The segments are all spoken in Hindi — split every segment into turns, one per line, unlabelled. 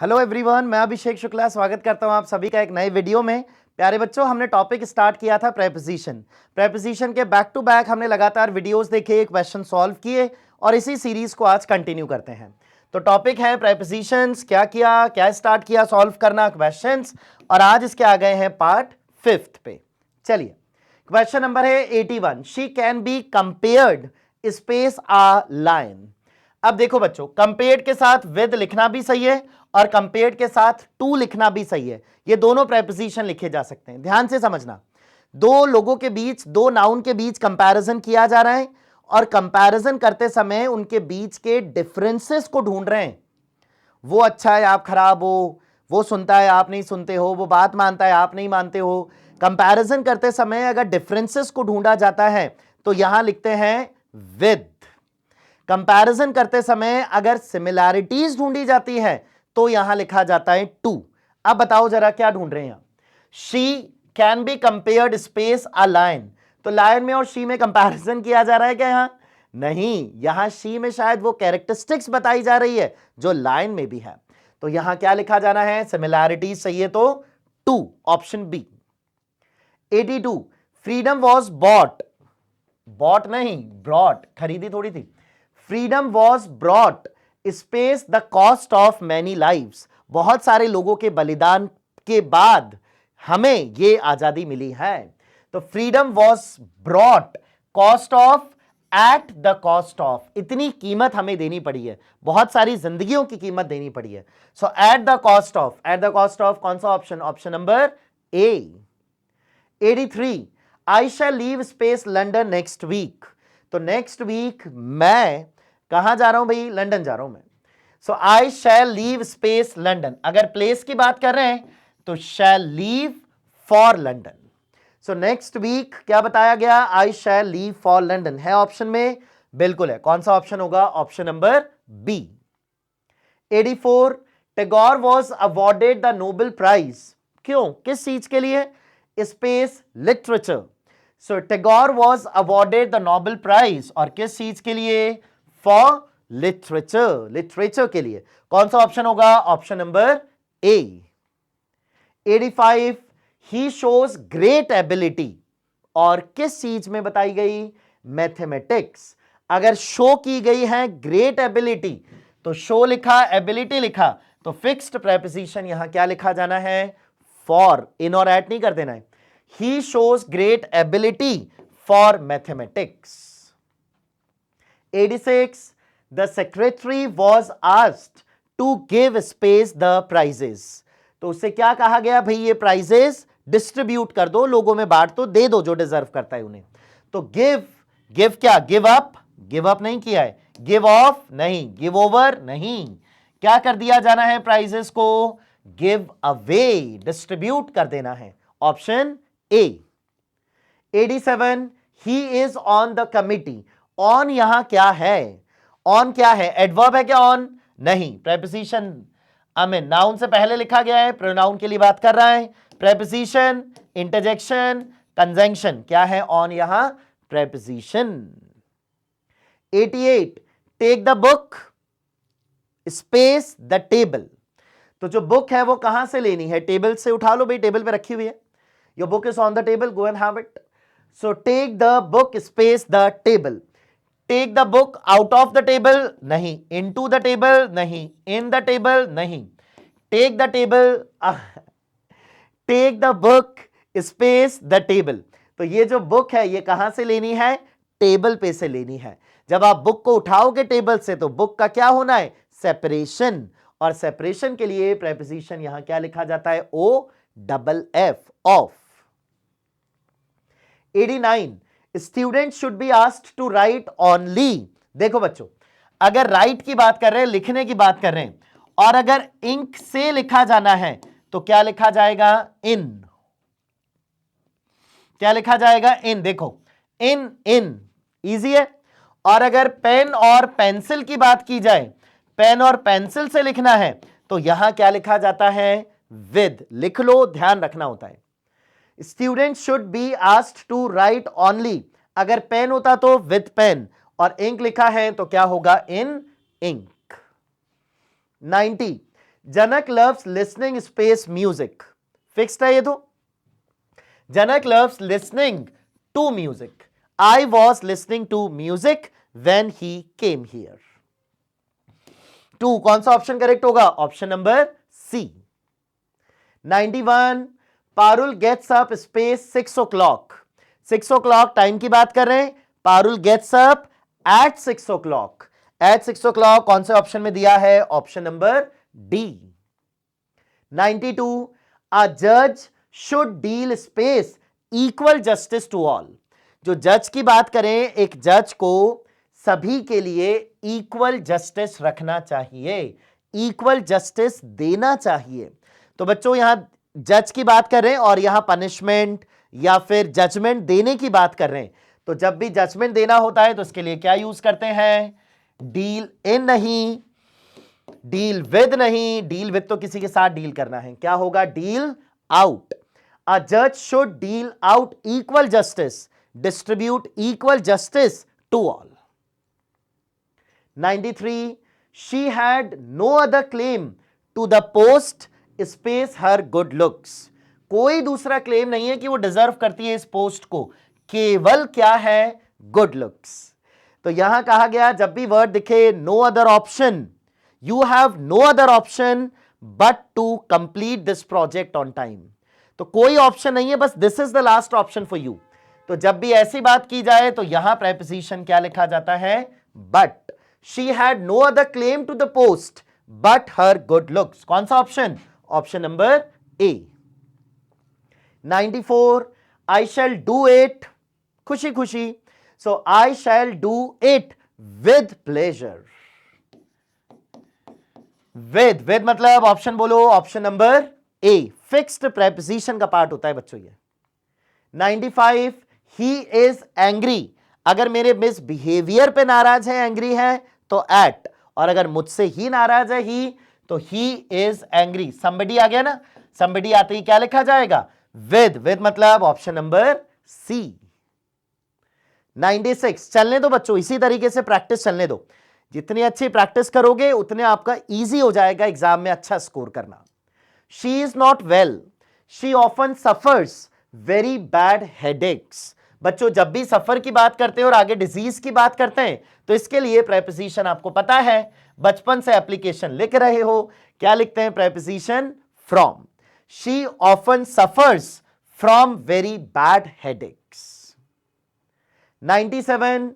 हेलो एवरीवन, मैं अभिषेक शुक्ला स्वागत करता हूं आप सभी का एक नए वीडियो में। प्यारे बच्चों, हमने टॉपिक स्टार्ट किया था प्रेपोजिशन के बैक टू बैक हमने लगातार वीडियोस देखे, क्वेश्चन सॉल्व किए और इसी सीरीज को आज कंटिन्यू करते हैं। तो टॉपिक है प्रेपोजिशंस, क्या स्टार्ट किया सॉल्व करना क्वेश्चंस, और आज इसके आ गए हैं पार्ट 5 पे। चलिए, क्वेश्चन नंबर है 81। She can be compared space a line. अब देखो बच्चों, कंपेयर्ड के साथ विद लिखना भी सही है और कंपेयर्ड के साथ टू लिखना भी सही है। ये दोनों प्रेपोजिशन लिखे जा सकते हैं। ध्यान से समझना, दो लोगों के बीच, दो नाउन के बीच कंपैरिजन किया जा रहा है और कंपैरिजन करते समय उनके बीच के डिफरेंसेस को ढूंढ रहे हैं। वो अच्छा है, आप खराब हो, वो सुनता है, आप नहीं सुनते हो, वो बात मानता है, आप नहीं मानते हो। कंपैरिजन करते समय अगर डिफरेंसेस को ढूंढा जाता है तो यहां लिखते हैं विद। कंपैरिजन करते समय अगर सिमिलैरिटीज ढूंढी जाती है तो यहां लिखा जाता है टू। अब बताओ जरा क्या ढूंढ रहे हैं आप। She can be compared space a lion, तो लायन में और शी में कंपैरिजन किया जा रहा है क्या यहां? नहीं, यहां शी में शायद वो कैरेक्टरिस्टिक्स बताई जा रही है जो लायन में भी है। तो यहां क्या लिखा जाना है? सिमिलैरिटीज चाहिए तो to, option B. 82। Freedom was bought, bought नहीं ब्रॉट, खरीदी थोड़ी थी। Freedom was brought space the cost of many lives, बहुत सारे लोगों के बलिदान के बाद हमें ये आजादी मिली है। तो freedom was brought, cost of, at the cost of, इतनी कीमत हमें देनी पड़ी है, बहुत सारी जिंदगियों की कीमत देनी पड़ी है। So at the cost of, at the cost of कौन सा option? Option number A. 83। I shall leave space London next week, तो नेक्स्ट वीक मैं कहां जा रहा हूं भाई? लंदन जा रहा हूं मैं। So I shall leave space London, अगर प्लेस की बात कर रहे हैं तो shall leave for London. So next week क्या बताया गया? I shall leave for London है ऑप्शन में, बिल्कुल है। कौन सा ऑप्शन होगा? Option number B. 84। Tagore was awarded the Nobel prize, क्यों, किस चीज के लिए? Space literature. So Tagore was awarded the Nobel prize, और किस चीज के लिए? फॉर लिटरेचर, लिटरेचर के लिए। कौन सा ऑप्शन होगा? ऑप्शन नंबर ए। 85। ही शोज ग्रेट एबिलिटी, और किस चीज में बताई गई? मैथमेटिक्स। अगर शो की गई है ग्रेट एबिलिटी, तो शो लिखा, एबिलिटी लिखा, तो फिक्स्ड प्रेपोजिशन यहां क्या लिखा जाना है? फॉर, इन और एट नहीं कर देना है। He shows great ability for mathematics. 86. The secretary was asked to give space the prizes, तो उससे क्या कहा गया? भाई ये प्राइजेस डिस्ट्रीब्यूट कर दो, लोगों में बांट दो, दे दो जो डिजर्व करता है उन्हें। तो गिव, गिव क्या? गिव अप, गिव अप नहीं किया है। गिव ऑफ नहीं, गिव ओवर नहीं, क्या कर दिया जाना है प्राइजेस को? गिव अवे, डिस्ट्रीब्यूट कर देना है। Option A. 87। He is on the committee, on यहां क्या है? ऑन क्या है? एडवर्ब है क्या ऑन? नहीं, प्रेपोजिशन नाउन से पहले लिखा गया है, प्रोनाउन के लिए बात कर रहा है। प्रेपोजिशन, इंटरजेक्शन, कंजंक्शन, क्या है ऑन यहां? Preposition. 88। Take the book space the table, तो जो बुक है वो कहां से लेनी है? टेबल से उठा लो भाई, टेबल पे रखी हुई है। Your book is on the table, go and have it. So take the book space the table. Take the book out of the table नहीं, इनटू द टेबल नहीं, इन द टेबल नहीं, take the table, take the book space the table. तो ये जो बुक है ये कहां से लेनी है? टेबल पे से लेनी है। जब आप बुक को उठाओगे टेबल से तो बुक का क्या होना है? सेपरेशन, और सेपरेशन के लिए प्रेपोजिशन यहां क्या लिखा जाता है? O double F, off. 89। Student should be asked to write only, देखो बच्चों, अगर राइट की बात कर रहे हैं, लिखने की बात कर रहे हैं, और अगर इंक से लिखा जाना है तो क्या लिखा जाएगा? इन, क्या लिखा जाएगा? इन। देखो, इन, इन इजी है। और अगर पेन और पेंसिल की बात की जाए, पेन और पेंसिल से लिखना है तो यहां क्या लिखा जाता है? विद। लिख लो, ध्यान रखना होता है। Student should be asked to write only, अगर पेन होता तो विद पेन, और इंक लिखा है तो क्या होगा? In ink. 90। Janak loves listening space music, fixed है ये तो। Janak loves listening to music, I was listening to music when he came here. 2, कौन सा ऑप्शन करेक्ट होगा? Option number C. 91, Parul gets up space 6 o'clock, 6 o'clock time की बात कर रहे हैं। Parul gets up at 6 o'clock, at 6 o'clock कौन से ऑप्शन में दिया है? Option number D. 92, अ जज should deal space equal justice to all, जो जज की बात करें, एक जज को सभी के लिए इक्वल जस्टिस रखना चाहिए, इक्वल जस्टिस देना चाहिए। तो बच्चों यहां जज की बात कर रहे हैं और यहां पनिशमेंट या फिर जजमेंट देने की बात कर रहे हैं। तो जब भी जजमेंट देना होता है तो उसके लिए क्या यूज करते हैं? डील इन नहीं, डील विद नहीं, डील विद तो किसी के साथ डील करना है, क्या होगा? Deal out. अ जज should deal out equal justice, distribute equal justice to all. 93, she had no other claim to the post space her good looks, कोई दूसरा क्लेम नहीं है कि वो डिजर्व करती है इस पोस्ट को, केवल क्या है? Good looks. तो यहां कहा गया जब भी वर्ड दिखे no other option, you have no other option but to complete this project on time, तो कोई ऑप्शन नहीं है, बस this is the last option for you. तो जब भी ऐसी बात की जाए तो यहां प्रेपोजिशन क्या लिखा जाता है? But. She had no other claim to the post but her good looks, कौन सा option? Option number A. 94, I shall do it, खुशी खुशी, so I shall do it with pleasure, with मतलब ऑप्शन बोलो, ऑप्शन नंबर ए, फिक्स्ड प्रेपोजिशन का पार्ट होता है बच्चों ये। 95, he is angry, अगर मेरे मिस बिहेवियर पे नाराज है, एंग्री है तो एट, और अगर मुझसे ही नाराज है ही तो ही इज एंग्री। समबडी आ गया ना, समबडी आते ही क्या लिखा जाएगा? विद मतलब ऑप्शन नंबर सी। 96, चलने दो बच्चों, इसी तरीके से प्रैक्टिस चलने दो, जितनी अच्छी प्रैक्टिस करोगे उतने आपका इजी हो जाएगा एग्जाम में अच्छा स्कोर करना। She is not well, she often suffers very bad headaches, बच्चों जब भी सफर की बात करते हैं और आगे डिजीज की बात करते हैं तो इसके लिए प्रेपोजिशन आपको पता है, बचपन से एप्लीकेशन लिख रहे हो, क्या लिखते हैं? Preposition from. She often suffers from very bad headaches. 97,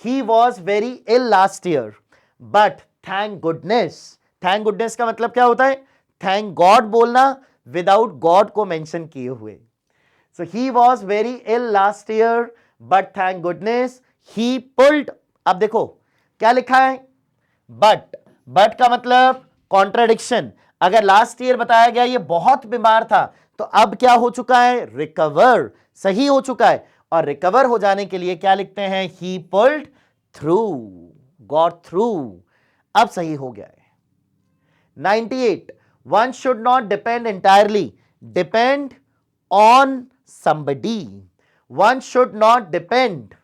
he was very ill last year but thank goodness, thank goodness का मतलब क्या होता है? थैंक गॉड बोलना विदाउट गॉड को मेंशन किए हुए। So he was very ill last year, but thank goodness he pulled, अब देखो क्या लिखा है? but का मतलब कॉन्ट्राडिक्शन, अगर लास्ट ईयर बताया गया ये बहुत बीमार था तो अब क्या हो चुका है? रिकवर, सही हो चुका है, और रिकवर हो जाने के लिए क्या लिखते हैं? he pulled through, got through, अब सही हो गया है। 98, one should not depend entirely, depend on somebody, one should not depend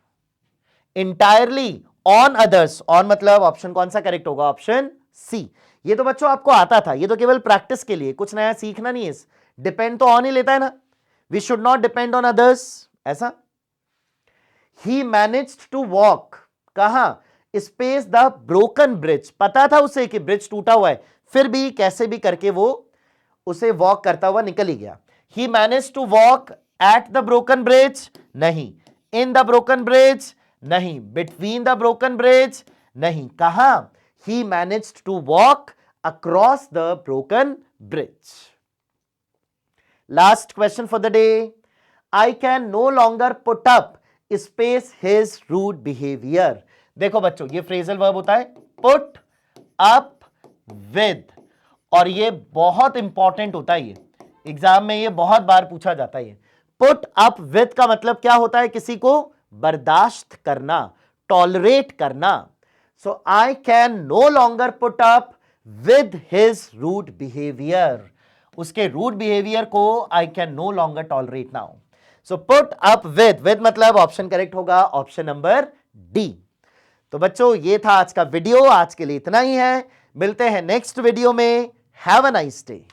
entirely on others, on मतलब ऑप्शन कौन सा करेक्ट होगा? Option C. ये तो बच्चों आपको आता था, ये तो केवल प्रैक्टिस के लिए, कुछ नया सीखना नहीं है। डिपेंड तो ऑन ही लेता है ना, we should not depend on others, ऐसा। ही मैनेज्ड टू वॉक, कहां? स्पेस द ब्रोकन ब्रिज, पता था उसे कि ब्रिज टूटा हुआ है, फिर भी कैसे भी करके वो उसे वॉक करता हुआ निकल ही गया। He managed to walk at the broken bridge, नहीं, in the broken bridge, नहीं, between the broken bridge, नहीं, कहां? He managed to walk across the broken bridge. Last question for the day. I can no longer put up space his rude behavior. देखो बच्चों ये फ्रेजल वर्ब होता है put up with, और ये बहुत इंपॉर्टेंट होता है, ये एग्जाम में ये बहुत बार पूछा जाता है। पुट अप विद का मतलब क्या होता है? किसी को बर्दाश्त करना, टॉलरेट करना। So I can no longer put up with his rude behaviour, उसके रूड बिहेवियर को I can no longer tolerate now. So put up with मतलब ऑप्शन करेक्ट होगा, ऑप्शन नंबर डी। तो बच्चों ये था आज का वीडियो, आज के लिए इतना ही है, मिलते हैं नेक्स्ट वीडियो में। Have a nice day.